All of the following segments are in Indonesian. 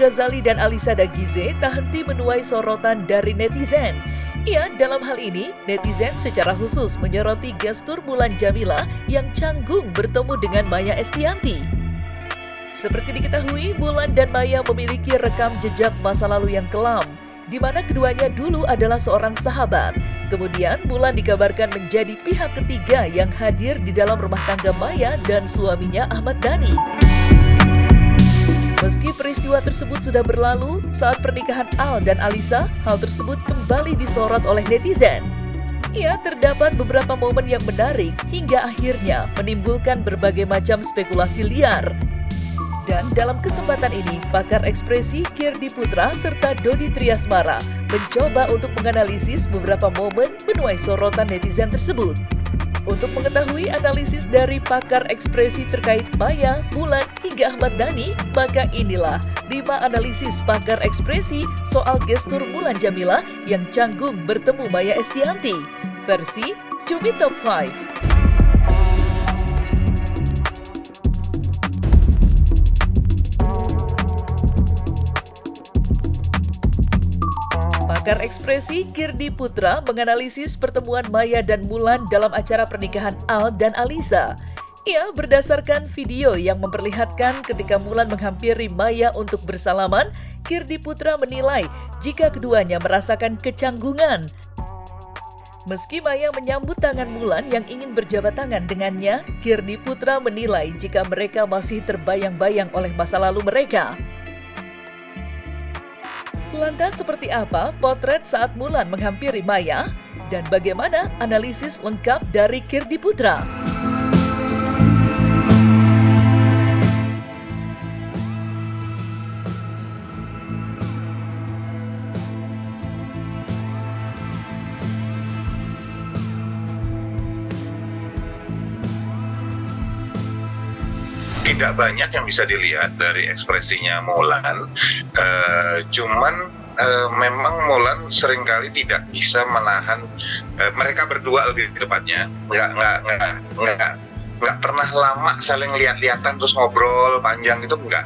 Ghazali dan Alisa Dagize tak henti menuai sorotan dari netizen. Ya, dalam hal ini, netizen secara khusus menyoroti gestur Mulan Jameela yang canggung bertemu dengan Maya Estianty. Seperti diketahui, Mulan dan Maya memiliki rekam jejak masa lalu yang kelam, di mana keduanya dulu adalah seorang sahabat. Kemudian, Mulan dikabarkan menjadi pihak ketiga yang hadir di dalam rumah tangga Maya dan suaminya Ahmad Dhani. Meski peristiwa tersebut sudah berlalu, saat pernikahan Al dan Alisa, hal tersebut kembali disorot oleh netizen. Ya, terdapat beberapa momen yang menarik hingga akhirnya menimbulkan berbagai macam spekulasi liar. Dan dalam kesempatan ini, pakar ekspresi Kirdi Putra serta Dodi Triasmara mencoba untuk menganalisis beberapa momen menuai sorotan netizen tersebut. Untuk mengetahui analisis dari pakar ekspresi terkait Maya, Mulan, hingga Ahmad Dhani, maka inilah 5 analisis pakar ekspresi soal gestur Mulan Jameela yang canggung bertemu Maya Estianty, versi Cumi Top 5. Pakar ekspresi Kirdi Putra menganalisis pertemuan Maya dan Mulan dalam acara pernikahan Al dan Alisa. Ia berdasarkan video yang memperlihatkan ketika Mulan menghampiri Maya untuk bersalaman, Kirdi Putra menilai jika keduanya merasakan kecanggungan. Meski Maya menyambut tangan Mulan yang ingin berjabat tangan dengannya, Kirdi Putra menilai jika mereka masih terbayang-bayang oleh masa lalu mereka. Lantas seperti apa potret saat Mulan menghampiri Maya? Dan bagaimana analisis lengkap dari Kirdi Putra? Tidak banyak yang bisa dilihat dari ekspresinya Mulan, cuman memang Mulan seringkali tidak bisa menahan, mereka berdua lebih tepatnya nggak pernah lama saling lihat-lihatan terus ngobrol panjang itu enggak.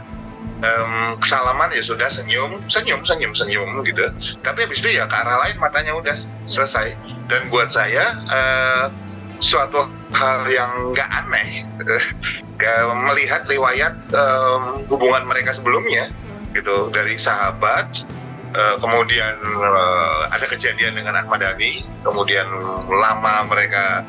Salaman ya sudah senyum gitu, tapi habis itu ya ke arah lain matanya udah selesai. Dan buat saya suatu hal yang nggak aneh melihat riwayat hubungan mereka sebelumnya gitu, dari sahabat, kemudian ada kejadian dengan Ahmad Dhani, kemudian lama mereka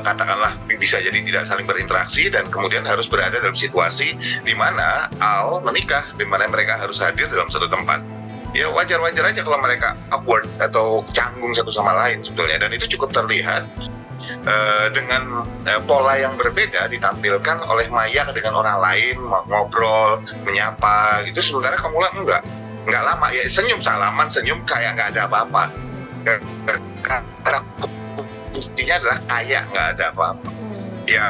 katakanlah bisa jadi tidak saling berinteraksi, dan kemudian harus berada dalam situasi di mana Al menikah, di mana mereka harus hadir dalam satu tempat. Ya wajar-wajar aja kalau mereka awkward atau canggung satu sama lain sebetulnya, dan itu cukup terlihat dengan pola yang berbeda ditampilkan oleh Maya dengan orang lain, ngobrol, menyapa gitu, sementara Mulan enggak lama ya, salaman senyum kayak nggak ada apa-apa, karena intinya adalah kayak nggak ada apa-apa ya,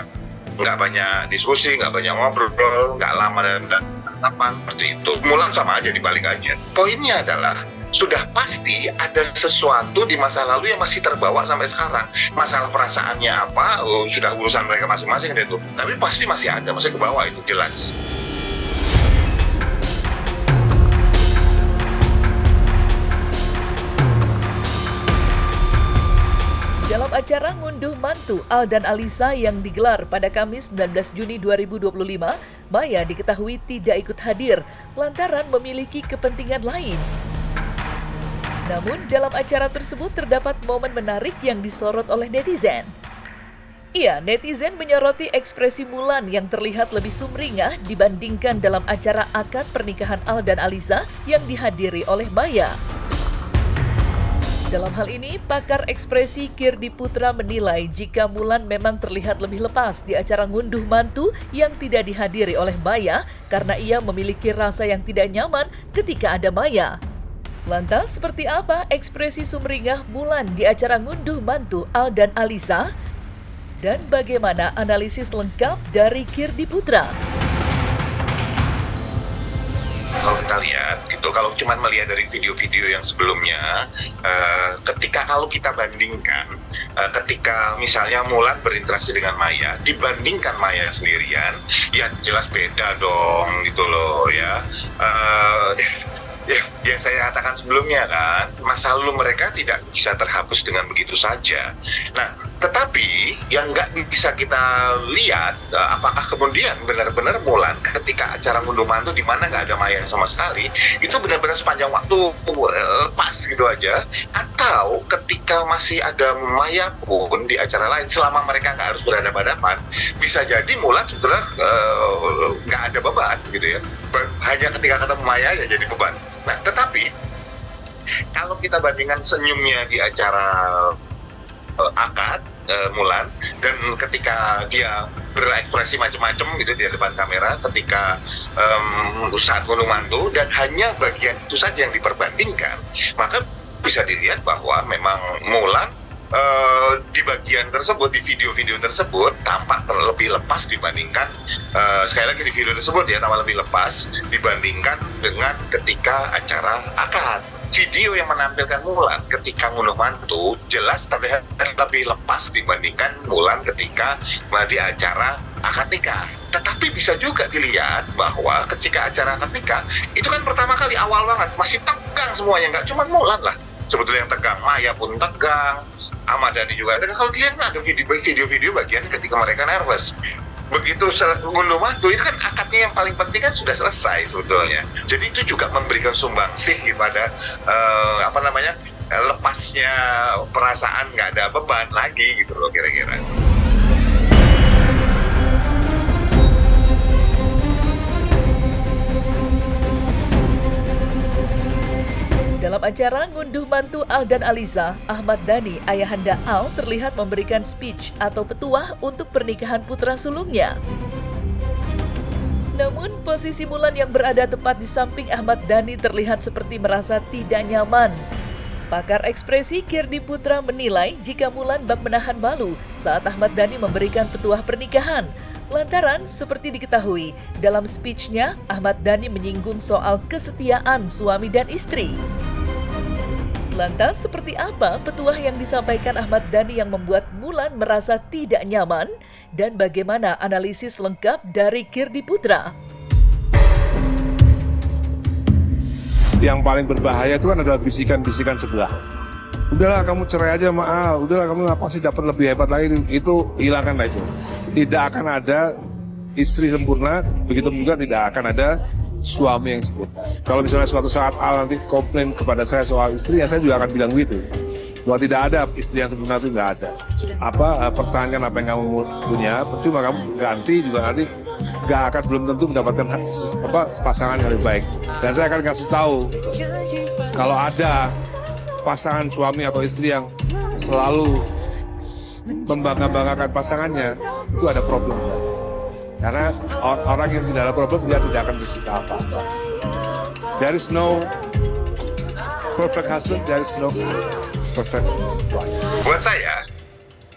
nggak banyak diskusi, nggak banyak ngobrol, nggak lama dan tatapan seperti itu. Mulan sama aja dibalikannya. Poinnya adalah sudah pasti ada sesuatu di masa lalu yang masih terbawa sampai sekarang. Masalah perasaannya apa, sudah urusan mereka masing-masing itu. Tapi pasti masih ada, masih kebawa, itu jelas. Dalam acara ngunduh mantu Al dan Alisa yang digelar pada Kamis 19 Juni 2025, Maya diketahui tidak ikut hadir lantaran memiliki kepentingan lain. Namun, dalam acara tersebut terdapat momen menarik yang disorot oleh netizen. Iya, netizen menyoroti ekspresi Mulan yang terlihat lebih sumringah dibandingkan dalam acara akad pernikahan Al dan Alisa yang dihadiri oleh Maya. Dalam hal ini, pakar ekspresi Kirdi Putra menilai jika Mulan memang terlihat lebih lepas di acara ngunduh mantu yang tidak dihadiri oleh Maya karena ia memiliki rasa yang tidak nyaman ketika ada Maya. Lantas, seperti apa ekspresi sumringah Mulan di acara ngunduh mantu Al dan Alisa? Dan bagaimana analisis lengkap dari Kirdi Putra? Kalau kita lihat gitu, Kalau cuma melihat dari video-video yang sebelumnya, ketika kalau kita bandingkan, ketika misalnya Mulan berinteraksi dengan Maya, dibandingkan Maya sendirian, ya jelas beda dong gitu loh ya. Ya, yang saya katakan sebelumnya kan, masa lalu mereka tidak bisa terhapus dengan begitu saja. Nah, tetapi yang nggak bisa kita lihat, apakah kemudian benar-benar Mulan ketika acara ngunduh mantu di mana nggak ada Maya sama sekali, itu benar-benar sepanjang waktu lepas gitu aja, atau ketika masih ada Maya pun di acara lain, selama mereka nggak harus berhadapan-hadapan, bisa jadi Mulan sebetulnya nggak ada beban gitu ya. Hanya ketika ketemu Maya ya jadi beban. Nah, tetapi kalau kita bandingkan senyumnya di acara akad Mulan, dan ketika dia berekspresi macam-macam gitu di depan kamera, ketika saat ngunduh mantu, dan hanya bagian itu saja yang diperbandingkan, maka bisa dilihat bahwa memang Mulan di bagian tersebut, di video-video tersebut tampak lebih lepas dibandingkan sekali lagi di video tersebut ya, tampak lebih lepas dibandingkan dengan ketika acara akad. Video yang menampilkan Mulan ketika ngunduh mantu jelas terlihat lebih lepas dibandingkan Mulan ketika di acara akad nikah. Tetapi bisa juga dilihat bahwa ketika acara akad nikah itu kan pertama kali awal banget, masih tegang semuanya, nggak cuma Mulan lah sebetulnya yang tegang, Maya pun tegang, Ahmad Dhani juga ada. Kalau dia kan ada video-video bagian ketika mereka nervous. Begitu ngunduh mantu itu kan akadnya yang paling penting kan sudah selesai sebetulnya. Jadi itu juga memberikan sumbangsih kepada lepasnya perasaan, nggak ada beban lagi gitu loh kira-kira. Dalam acara ngunduh mantu Al dan Aliza, Ahmad Dhani, ayahanda Al, terlihat memberikan speech atau petuah untuk pernikahan putra sulungnya. Namun, posisi Mulan yang berada tepat di samping Ahmad Dhani terlihat seperti merasa tidak nyaman. Pakar ekspresi Kirdi Putra menilai jika Mulan bak menahan malu saat Ahmad Dhani memberikan petuah pernikahan. Lantaran, seperti diketahui, dalam speech-nya Ahmad Dhani menyinggung soal kesetiaan suami dan istri. Lantas, seperti apa petuah yang disampaikan Ahmad Dhani yang membuat Mulan merasa tidak nyaman? Dan bagaimana analisis lengkap dari Kirdi Putra? Yang paling berbahaya itu kan adalah bisikan-bisikan sebelah. Udahlah kamu cerai aja sama Al, udahlah kamu ngapa sih dapat lebih hebat lagi, itu hilangkan aja. Tidak akan ada istri sempurna, begitu juga tidak akan ada suami yang sempurna. Kalau misalnya suatu saat Al nanti komplain kepada saya soal istri, ya saya juga akan bilang gitu. Bahwa tidak ada istri yang sempurna, itu nggak ada. Pertahankan apa yang kamu punya, percuma kamu ganti juga nanti nggak akan, belum tentu mendapatkan pasangan yang lebih baik. Dan saya akan kasih tahu kalau ada pasangan suami atau istri yang selalu membangga-banggakan pasangannya, itu ada problem. Karena orang yang tidak ada problem, dia tidak akan bercerita apa-apa. There is no perfect husband, there is no perfect wife. Buat saya,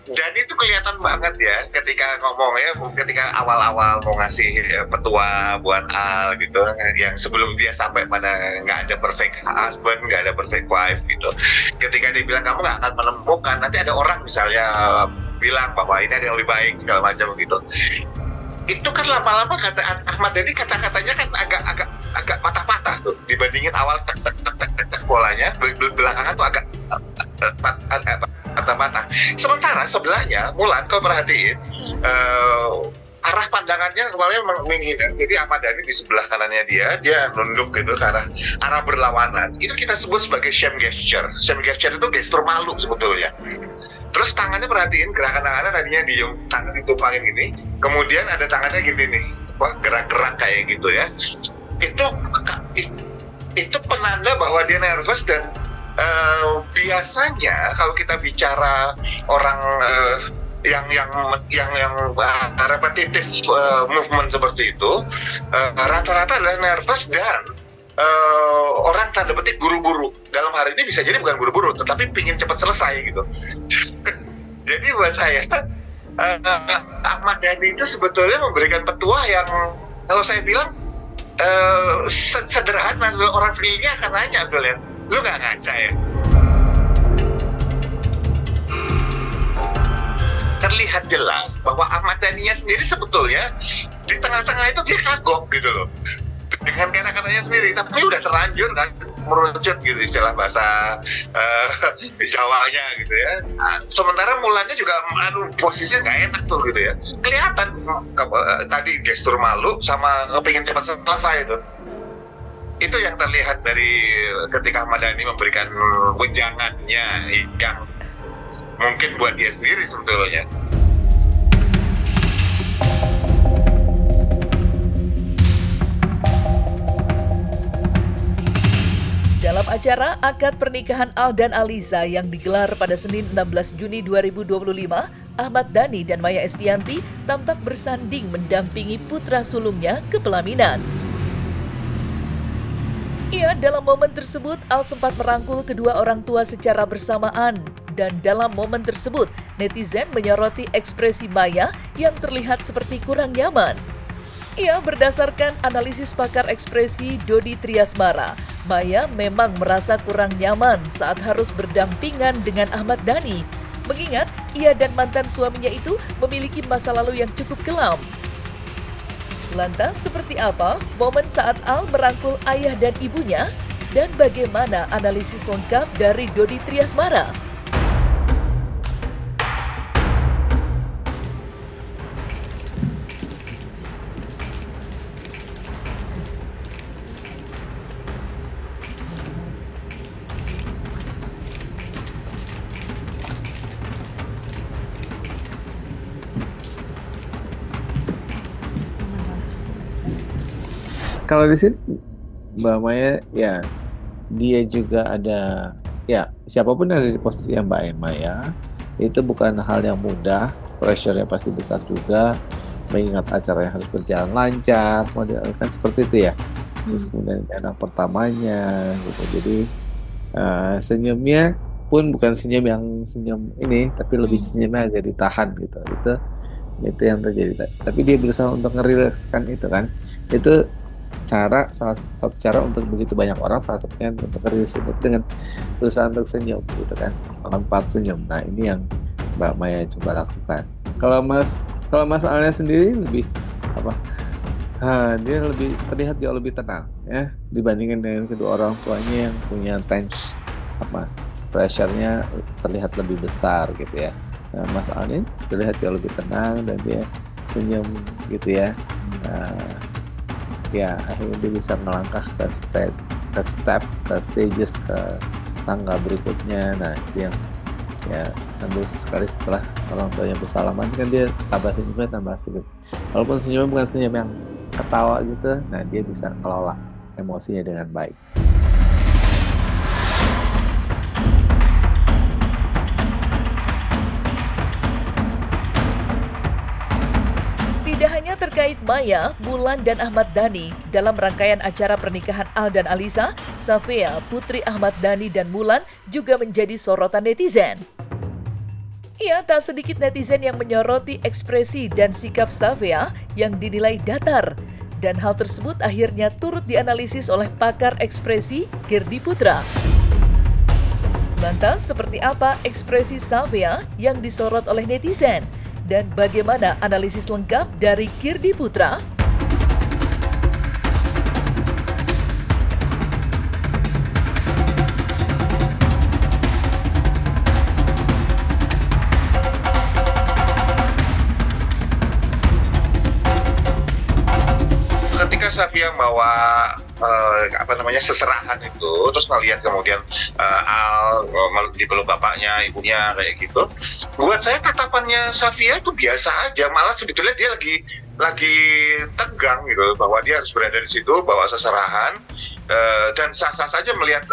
dan itu kelihatan banget ya ketika ngomongnya, ketika awal-awal mau ngasih petua buat Al gitu, yang sebelum dia sampai pada nggak ada perfect husband, nggak ada perfect wife gitu. Ketika dia bilang kamu nggak akan menemukan, nanti ada orang misalnya bilang bahwa ini ada yang lebih baik segala macam gitu. Itu kan lama-lama kata Ahmad Dhani, kata-katanya kan agak patah-patah tuh dibandingin awal tek bolanya, belakangan tuh agak patah-patah. Sementara sebelahnya Mulan, kalau perhatiin arah pandangannya kemarin menghina. Jadi Ahmad Dhani di sebelah kanannya dia nunduk gitu ke arah berlawanan. Itu kita sebut sebagai shame gesture. Shame gesture itu gestur malu sebetulnya. Terus tangannya, perhatiin gerakan tangannya, tadinya diem, tangan ditumpangin gini, kemudian ada tangannya gini nih, gerak-gerak kayak gitu ya. Itu penanda bahwa dia nervous. Dan biasanya kalau kita bicara orang yang repetitif movement seperti itu, rata-rata adalah nervous dan orang tanda petik buru-buru. Dalam hari ini bisa jadi bukan buru-buru, tetapi pingin cepat selesai gitu. Jadi buat saya, Ahmad Dhani itu sebetulnya memberikan petua yang kalau saya bilang sederhana, orang sekelilingnya akan nanya, Abdul ya, lu nggak ngaca ya? Terlihat jelas bahwa Ahmad Dhani-nya sendiri sebetulnya di tengah-tengah itu dia kagok gitu loh dengan kata-katanya sendiri, tapi udah terlanjur kan merucut gitu istilah bahasa Jawanya gitu ya. Sementara Mulannya juga posisinya nggak enak tuh gitu ya, kelihatan tadi gestur malu sama kepingin cepat selesai itu yang terlihat dari ketika Ahmad Dhani memberikan wejangannya yang mungkin buat dia sendiri sebetulnya. Dalam acara akad pernikahan Al dan Aliza yang digelar pada Senin 16 Juni 2025, Ahmad Dhani dan Maya Estianty tampak bersanding mendampingi putra sulungnya ke pelaminan. Dalam momen tersebut, Al sempat merangkul kedua orang tua secara bersamaan. Dan dalam momen tersebut, netizen menyoroti ekspresi Maya yang terlihat seperti kurang nyaman. Berdasarkan analisis pakar ekspresi Dodi Triasmara, Maya memang merasa kurang nyaman saat harus berdampingan dengan Ahmad Dhani, mengingat ia dan mantan suaminya itu memiliki masa lalu yang cukup kelam. Lantas seperti apa momen saat Al merangkul ayah dan ibunya? Dan bagaimana analisis lengkap dari Dodi Triasmara? Kalau di sini Mbak Maya ya dia juga ada ya siapapun yang ada di posisi yang Mbak Maya itu bukan hal yang mudah, pressure-nya pasti besar juga, mengingat acaranya harus berjalan lancar, kan seperti itu ya. Terus kemudian anak pertamanya gitu, jadi senyumnya pun bukan senyum yang senyum ini, tapi lebih senyumnya agak ditahan gitu. Itu yang terjadi. Tapi dia berusaha untuk ngerilekskan itu kan. Itu salah satu cara untuk begitu banyak orang, salah satunya untuk rilis itu dengan berusaha untuk senyum gitu kan, melompat senyum. Nah ini yang Mbak Maya coba lakukan. Kalau masalahnya sendiri lebih dia lebih terlihat jauh lebih tenang ya dibandingkan dengan kedua orang tuanya yang punya pressure-nya terlihat lebih besar gitu ya. Nah, masalahnya terlihat jauh lebih tenang dan dia senyum gitu ya. Ya akhirnya dia bisa melangkah ke stages ke tangga berikutnya. Nah itu yang ya sambil sekali setelah orang tuanya bersalaman kan dia tambah sedikit, walaupun senyumnya bukan senyum yang ketawa gitu. Nah dia bisa kelola emosinya dengan baik. Tidak hanya terkait Maya, Mulan, dan Ahmad Dhani, dalam rangkaian acara pernikahan Al dan Aliza, Safea, putri Ahmad Dhani dan Mulan juga menjadi sorotan netizen. Tak sedikit netizen yang menyoroti ekspresi dan sikap Safea yang dinilai datar. Dan hal tersebut akhirnya turut dianalisis oleh pakar ekspresi Girdi Putra. Lantas, seperti apa ekspresi Safea yang disorot oleh netizen? Dan bagaimana analisis lengkap dari Girdi Putra? Ketika Safia bawa seserahan itu, terus ngelihat kemudian Al dipeluk bapaknya, ibunya kayak gitu. Buat saya tatapannya Safia itu biasa aja, malah sebetulnya dia lagi tegang gitu bahwa dia harus berada di situ bawa seserahan. Dan sah-sah saja melihat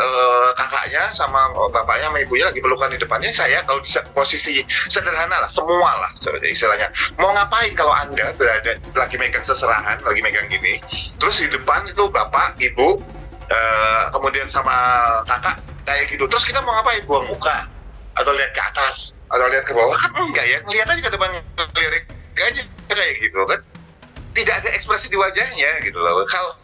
kakaknya sama bapaknya sama ibunya lagi pelukan di depannya. Saya kalau di posisi sederhana lah, semua lah istilahnya, mau ngapain kalau Anda berada lagi megang seserahan, lagi megang gini, terus di depan itu bapak, ibu, kemudian sama kakak kayak gitu, terus kita mau ngapain? Buang muka atau lihat ke atas atau lihat ke bawah? Kan enggak ya, ngeliat aja ke depan, lirik aja kayak gitu kan. tidak ada ekspresi di wajahnya gitu loh. Kalau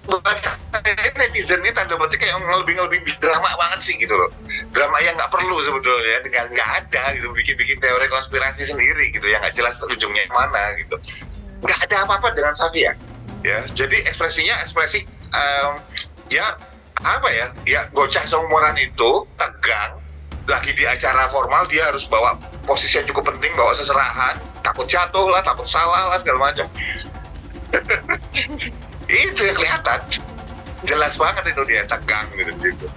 buat saya netizen ini tanda petik kayak lebih drama banget sih gitu loh. Drama yang nggak perlu sebetulnya, nggak ada gitu, bikin teori konspirasi sendiri gitu yang nggak jelas ujungnya mana gitu. Nggak ada apa-apa dengan Safia ya. Jadi ekspresinya ekspresi ya apa ya, bocah seumuran itu tegang, lagi di acara formal dia harus bawa posisi yang cukup penting, bawa seserahan, takut jatuh lah, takut salah lah, segala macam. Itu yang kelihatan, jelas banget itu dia tegang gitu di situ.